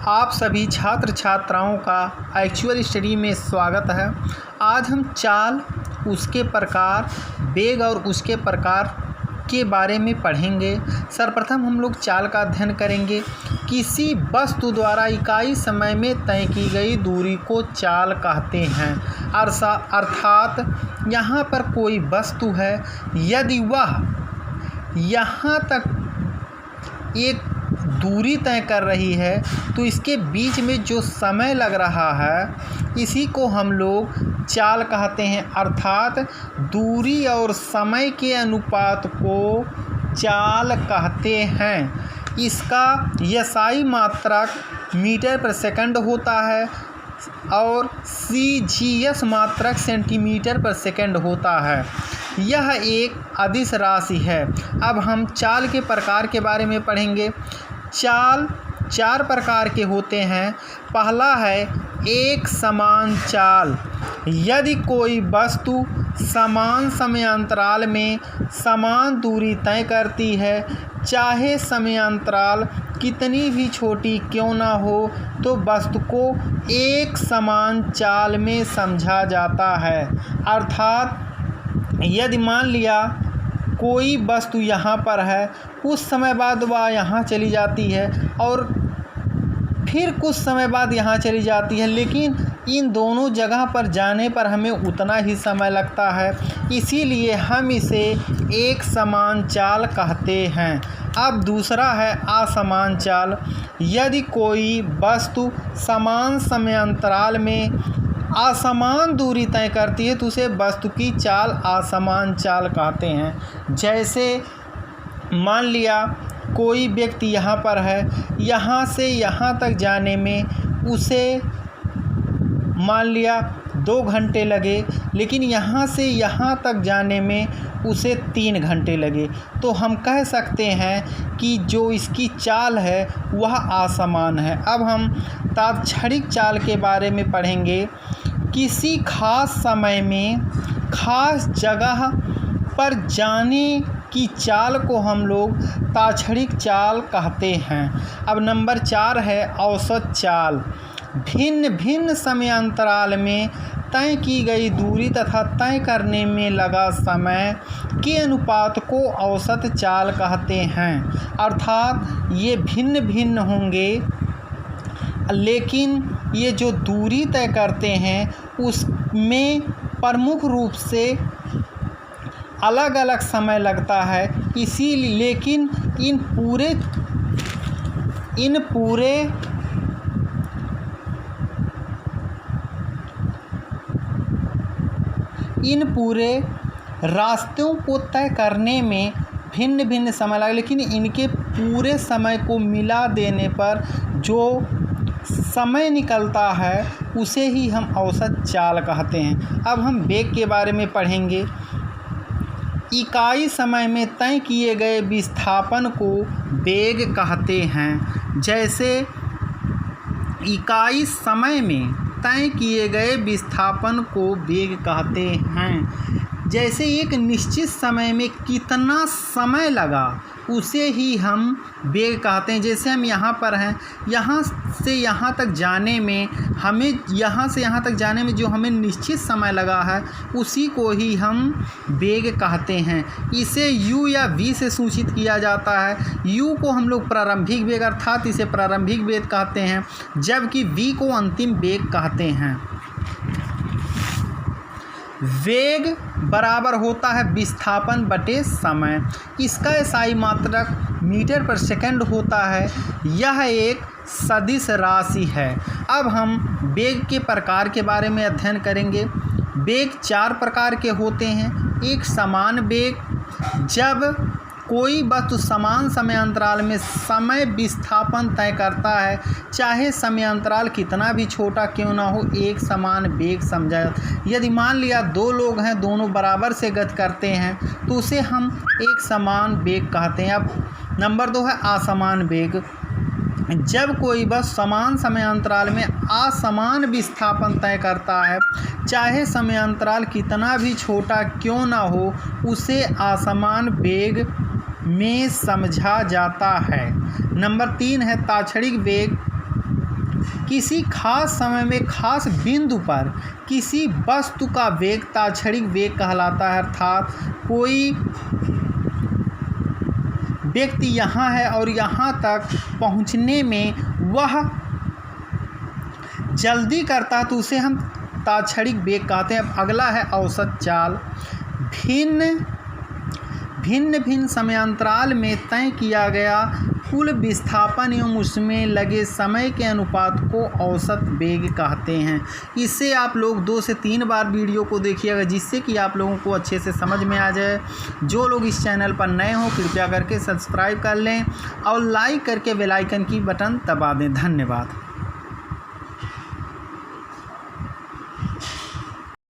आप सभी छात्र छात्राओं का एक्चुअल स्टडी में स्वागत है। आज हम चाल, उसके प्रकार, वेग और उसके प्रकार के बारे में पढ़ेंगे। सर्वप्रथम हम लोग चाल का अध्ययन करेंगे। किसी वस्तु द्वारा इकाई समय में तय की गई दूरी को चाल कहते हैं। अर्थात यहाँ पर कोई वस्तु है, यदि वह यहाँ तक एक दूरी तय कर रही है तो इसके बीच में जो समय लग रहा है इसी को हम लोग चाल कहते हैं। अर्थात दूरी और समय के अनुपात को चाल कहते हैं। इसका SI मात्रक मीटर पर सेकंड होता है और CGS मात्रक सेंटीमीटर पर सेकंड होता है। यह एक अदिश राशि है। अब हम चाल के प्रकार के बारे में पढ़ेंगे। चाल 4 प्रकार के होते हैं। पहला है एक समान चाल। यदि कोई वस्तु समान समयांतराल में समान दूरी तय करती है, चाहे समयांतराल कितनी भी छोटी क्यों ना हो, तो वस्तु को एक समान चाल में समझा जाता है। अर्थात यदि मान लिया कोई वस्तु यहाँ पर है, कुछ समय बाद वह यहाँ चली जाती है और फिर कुछ समय बाद यहाँ चली जाती है, लेकिन इन दोनों जगह पर जाने पर हमें उतना ही समय लगता है, इसीलिए हम इसे एक समान चाल कहते हैं। अब दूसरा है असमान चाल। यदि कोई वस्तु समान समयांतराल में असमान दूरी तय करती है तो उसे वस्तु की चाल असमान चाल कहते हैं। जैसे मान लिया कोई व्यक्ति यहाँ पर है, यहाँ से यहाँ तक जाने में उसे मान लिया 2 घंटे लगे, लेकिन यहाँ से यहाँ तक जाने में उसे 3 घंटे लगे, तो हम कह सकते हैं कि जो इसकी चाल है वह असमान है। अब हम तात्क्षणिक चाल के बारे में पढ़ेंगे। किसी खास समय में खास जगह पर जाने की चाल को हम लोग तात्क्षणिक चाल कहते हैं। अब नंबर 4 है औसत चाल। भिन्न भिन्न समयांतराल में तय की गई दूरी तथा तय करने में लगा समय के अनुपात को औसत चाल कहते हैं। अर्थात ये भिन्न भिन्न होंगे, लेकिन ये जो दूरी तय करते हैं उसमें प्रमुख रूप से अलग अलग समय लगता है, इसीलिए लेकिन इन पूरे रास्तों को तय करने में भिन्न भिन्न समय लगा, लेकिन इनके पूरे समय को मिला देने पर जो समय निकलता है उसे ही हम औसत चाल कहते हैं। अब हम वेग के बारे में पढ़ेंगे। इकाई समय में तय किए गए विस्थापन को वेग कहते हैं। जैसे इकाई समय में तय किए गए विस्थापन को वेग कहते हैं। जैसे एक निश्चित समय में कितना समय लगा उसे ही हम वेग कहते हैं। जैसे हम यहाँ पर हैं, यहाँ से यहाँ तक जाने में जो हमें निश्चित समय लगा है उसी को ही हम वेग कहते हैं। इसे u या v से सूचित किया जाता है। u को हम लोग प्रारंभिक वेग अर्थात इसे प्रारंभिक वेग कहते हैं, जबकि v को अंतिम वेग कहते हैं। वेग बराबर होता है विस्थापन बटे समय। इसका SI मात्रक मीटर पर सेकंड होता है। यह एक सदिश राशि है। अब हम वेग के प्रकार के बारे में अध्ययन करेंगे। वेग 4 प्रकार के होते हैं। एक समान वेग। जब कोई वस्तु समान समयांतराल में समय विस्थापन तय करता है, चाहे समयांतराल कितना भी छोटा क्यों ना हो, एक समान वेग समझा जाता है। यदि मान लिया 2 लोग हैं, दोनों बराबर से गति करते हैं तो उसे हम एक समान वेग कहते हैं। अब नंबर 2 है असमान वेग। जब कोई वस्तु समान समयांतराल में असमान विस्थापन तय करता है, चाहे समयांतराल कितना भी छोटा क्यों ना हो, उसे असमान वेग में समझा जाता है। नंबर 3 है तात्क्षणिक वेग। किसी खास समय में खास बिंदु पर किसी वस्तु का वेग ताक्षणिक वेग कहलाता है। अर्थात कोई व्यक्ति यहाँ है और यहाँ तक पहुँचने में वह जल्दी करता तो उसे हम ताक्षणिक वेग कहते हैं। अब अगला है औसत चाल। भिन्न समयांतराल में तय किया गया कुल विस्थापन एवं उसमें लगे समय के अनुपात को औसत वेग कहते हैं। इससे आप लोग 2 से 3 बार वीडियो को देखिएगा, जिससे कि आप लोगों को अच्छे से समझ में आ जाए। जो लोग इस चैनल पर नए हों कृपया करके सब्सक्राइब कर लें और लाइक करके बेल आइकन की बटन दबा दें। धन्यवाद।